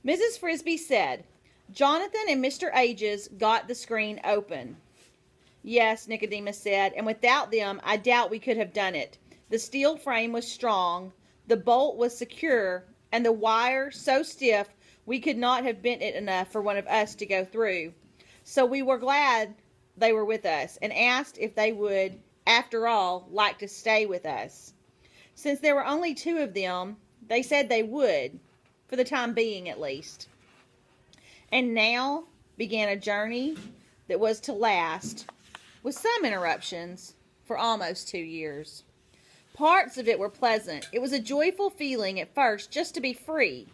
Mrs. Frisby said, "Jonathan and Mr. Ages got the screen open." "Yes," Nicodemus said, "and without them I doubt we could have done it. The steel frame was strong, the bolt was secure, and the wire so stiff we could not have bent it enough for one of us to go through. So we were glad they were with us, and asked if they would, after all, like to stay with us. Since there were only two of them, they said they would, for the time being at least." And now began a journey that was to last, with some interruptions, for almost 2 years. Parts of it were pleasant. It was a joyful feeling at first just to be free,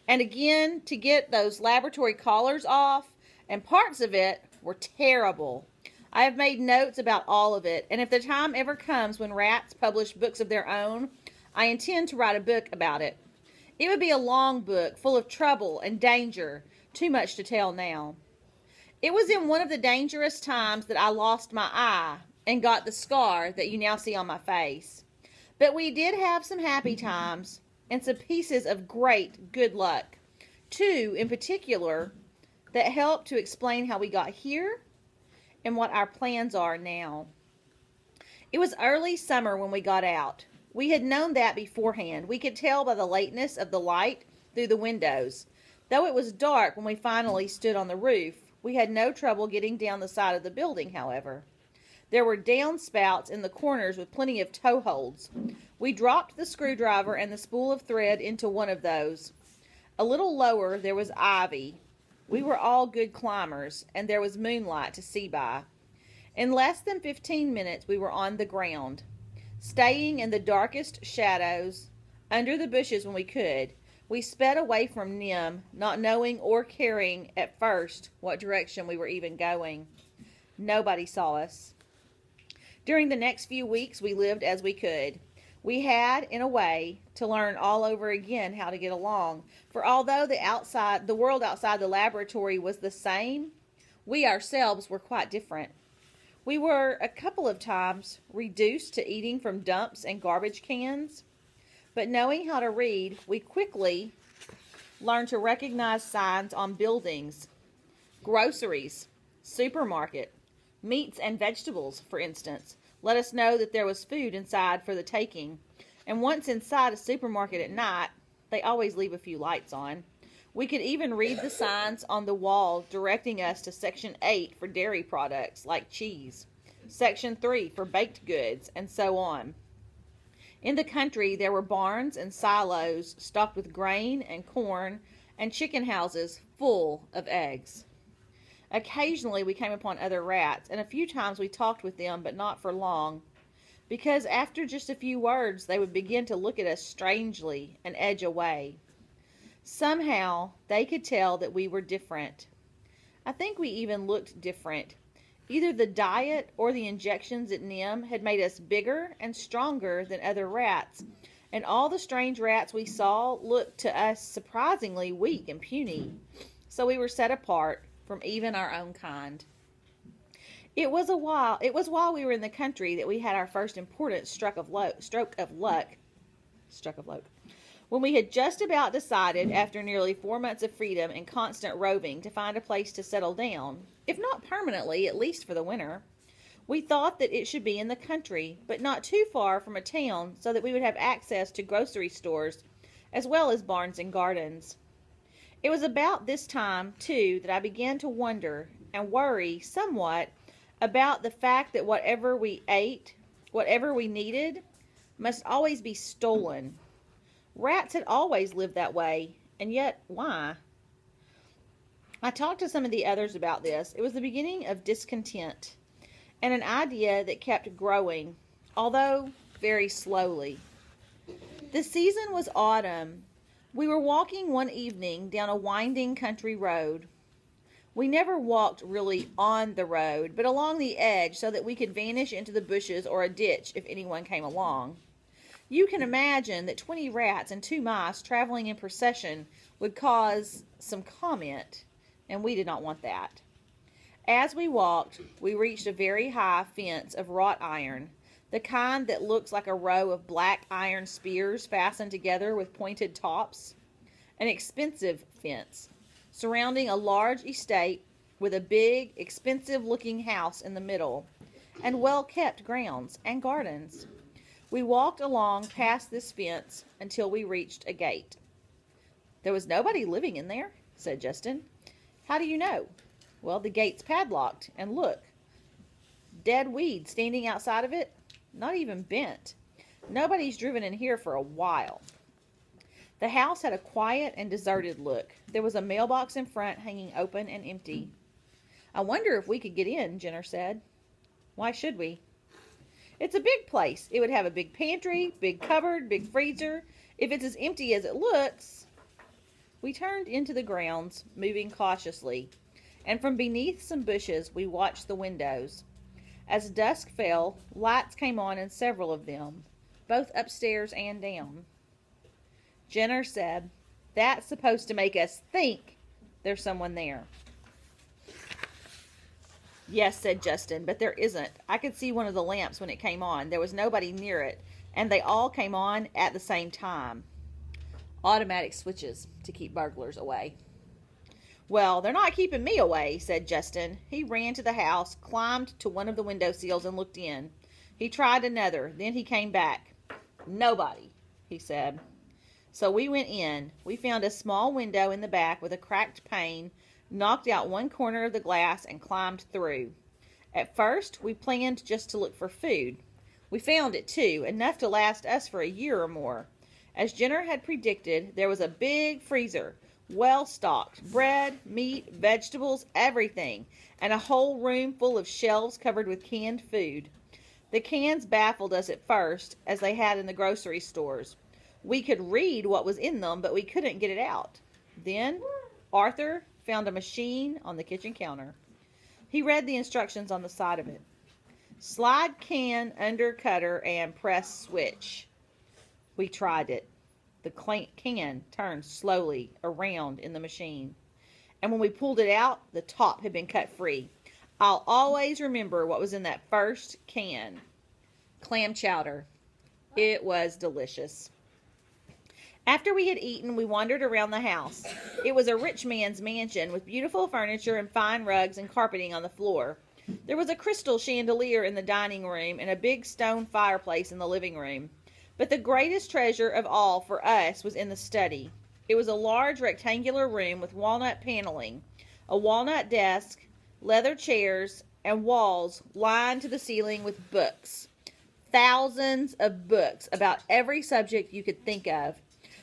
and again to get those laboratory collars off, and parts of it were terrible. I have made notes about all of it, and if the time ever comes when rats publish books of their own, I intend to write a book about it. It would be a long book, full of trouble and danger, too much to tell now. It was in one of the dangerous times that I lost my eye and got the scar that you now see on my face. But we did have some happy times and some pieces of great good luck. Two, in particular, that help to explain how we got here and what our plans are now. It was early summer when we got out. We had known that beforehand. We could tell by the lateness of the light through the windows. Though it was dark when we finally stood on the roof, we had no trouble getting down the side of the building, however. There were downspouts in the corners with plenty of toe holds. We dropped the screwdriver and the spool of thread into one of those. A little lower there was ivy. We were all good climbers, and there was moonlight to see by. In less than 15 minutes we were on the ground, staying in the darkest shadows, under the bushes when we could. We sped away from Nim, not knowing or caring at first what direction we were even going. Nobody saw us. During the next few weeks we lived as we could. We had, in a way, to learn all over again how to get along, for although the world outside the laboratory was the same, we ourselves were quite different. We were, a couple of times, reduced to eating from dumps and garbage cans, but knowing how to read, we quickly learned to recognize signs on buildings, groceries, supermarket, meats and vegetables, for instance, let us know that there was food inside for the taking. And once inside a supermarket at night, they always leave a few lights on, we could even read the signs on the wall directing us to Section 8 for dairy products like cheese, Section 3 for baked goods, and so on. In the country, there were barns and silos stocked with grain and corn, and chicken houses full of eggs. Occasionally we came upon other rats, and a few times we talked with them, but not for long, because after just a few words they would begin to look at us strangely and edge away. Somehow they could tell that we were different. I think we even looked different. Either the diet or the injections at Nim had made us bigger and stronger than other rats, and all the strange rats we saw looked to us surprisingly weak and puny. So we were set apart from even our own kind. It was while we were in the country that we had our first important stroke of luck. When we had just about decided, after nearly 4 months of freedom and constant roving, to find a place to settle down, if not permanently, at least for the winter. We thought that it should be in the country, but not too far from a town, so that we would have access to grocery stores, as well as barns and gardens. It was about this time, too, that I began to wonder and worry somewhat about the fact that whatever we ate, whatever we needed, must always be stolen. Rats had always lived that way, and yet why? I talked to some of the others about this. It was the beginning of discontent, and an idea that kept growing, although very slowly. The season was autumn. We were walking one evening down a winding country road. We never walked really on the road, but along the edge so that we could vanish into the bushes or a ditch if anyone came along. You can imagine that 20 rats and 2 mice traveling in procession would cause some comment, and we did not want that. As we walked, we reached a very high fence of wrought iron, the kind that looks like a row of black iron spears fastened together with pointed tops. an expensive fence, surrounding a large estate with a big, expensive-looking house in the middle, and well-kept grounds and gardens. We walked along past this fence until we reached a gate. "There was nobody living in there," said Justin. "How do you know?" "Well, the gate's padlocked, and look, dead weed standing outside of it, not even bent. Nobody's driven in here for a while." The house had a quiet and deserted look. There was a mailbox in front hanging open and empty. "I wonder if we could get in," Jenner said. "Why should we?" "It's a big place. It would have a big pantry, big cupboard, big freezer. If it's as empty as it looks..." We turned into the grounds, moving cautiously, and from beneath some bushes we watched the windows. As dusk fell, lights came on in several of them, both upstairs and down. Jenner said, "That's supposed to make us think there's someone there." "Yes," said Justin, "but there isn't. I could see one of the lamps when it came on. There was nobody near it, and they all came on at the same time." Automatic switches to keep burglars away. "Well, they're not keeping me away," said Justin. He ran to the house, climbed to one of the window sills, and looked in. He tried another. Then he came back. "Nobody," he said. So we went in. We found a small window in the back with a cracked pane, knocked out one corner of the glass, and climbed through. At first, we planned just to look for food. We found it, too, enough to last us for a year or more. As Jenner had predicted, there was a big freezer, well stocked, bread, meat, vegetables, everything, and a whole room full of shelves covered with canned food. The cans baffled us at first, as they had in the grocery stores. We could read what was in them, but we couldn't get it out. Then Arthur found a machine on the kitchen counter. He read the instructions on the side of it. "Slide can under cutter and press switch." We tried it. The can turned slowly around in the machine, and when we pulled it out, the top had been cut free. I'll always remember what was in that first can. Clam chowder. It was delicious. After we had eaten, we wandered around the house. It was a rich man's mansion with beautiful furniture and fine rugs and carpeting on the floor. There was a crystal chandelier in the dining room and a big stone fireplace in the living room. But the greatest treasure of all for us was in the study. It was a large rectangular room with walnut paneling, a walnut desk, leather chairs, and walls lined to the ceiling with books. Thousands of books about every subject you could think of.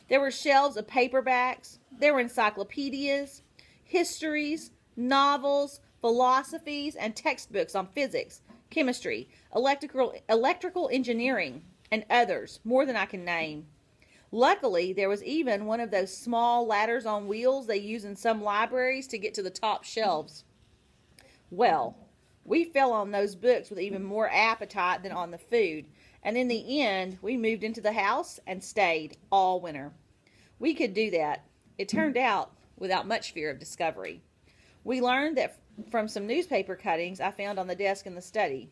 There were shelves of paperbacks. There were encyclopedias, histories, novels, philosophies, and textbooks on physics, chemistry, electrical engineering, and others, more than I can name. Luckily, there was even one of those small ladders on wheels they use in some libraries to get to the top shelves. Well, we fell on those books with even more appetite than on the food, and in the end, we moved into the house and stayed all winter. We could do that. It turned out without much fear of discovery. We learned that from some newspaper cuttings I found on the desk in the study.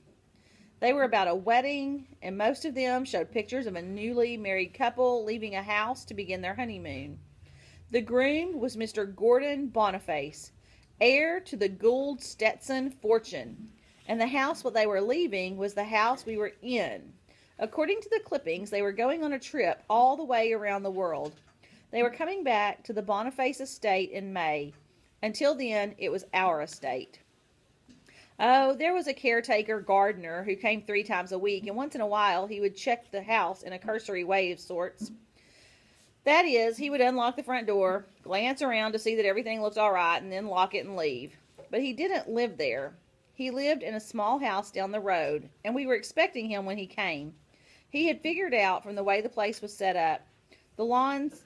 They were about a wedding, and most of them showed pictures of a newly married couple leaving a house to begin their honeymoon. The groom was Mr. Gordon Boniface, heir to the Gould Stetson fortune, and the house what they were leaving was the house we were in. According to the clippings, they were going on a trip all the way around the world. They were coming back to the Boniface Estate in May. Until then, it was our estate. Oh, there was a caretaker gardener who came 3 times a week, and once in a while he would check the house in a cursory way of sorts. That is, he would unlock the front door, glance around to see that everything looked all right, and then lock it and leave. But he didn't live there. He lived in a small house down the road, and we were expecting him when he came. He had figured out from the way the place was set up, the lawns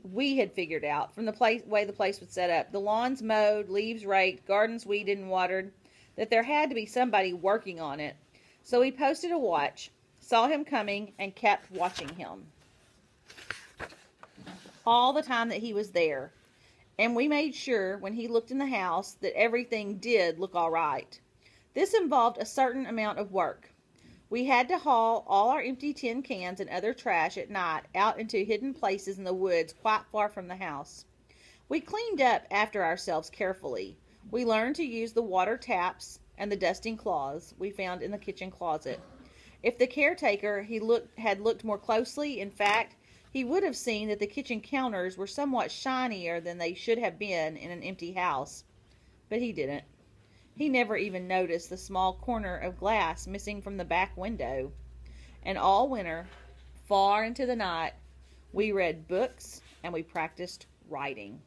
way the place was set up, the lawns mowed, leaves raked, gardens weeded and watered, that there had to be somebody working on it. So he posted a watch, saw him coming, and kept watching him all the time that he was there. And we made sure when he looked in the house that everything did look all right. This involved a certain amount of work. We had to haul all our empty tin cans and other trash at night out into hidden places in the woods quite far from the house. We cleaned up after ourselves carefully. We learned to use the water taps and the dusting cloths we found in the kitchen closet. If the caretaker had looked more closely, in fact, he would have seen that the kitchen counters were somewhat shinier than they should have been in an empty house. But he didn't. He never even noticed the small corner of glass missing from the back window. And all winter, far into the night, we read books and we practiced writing.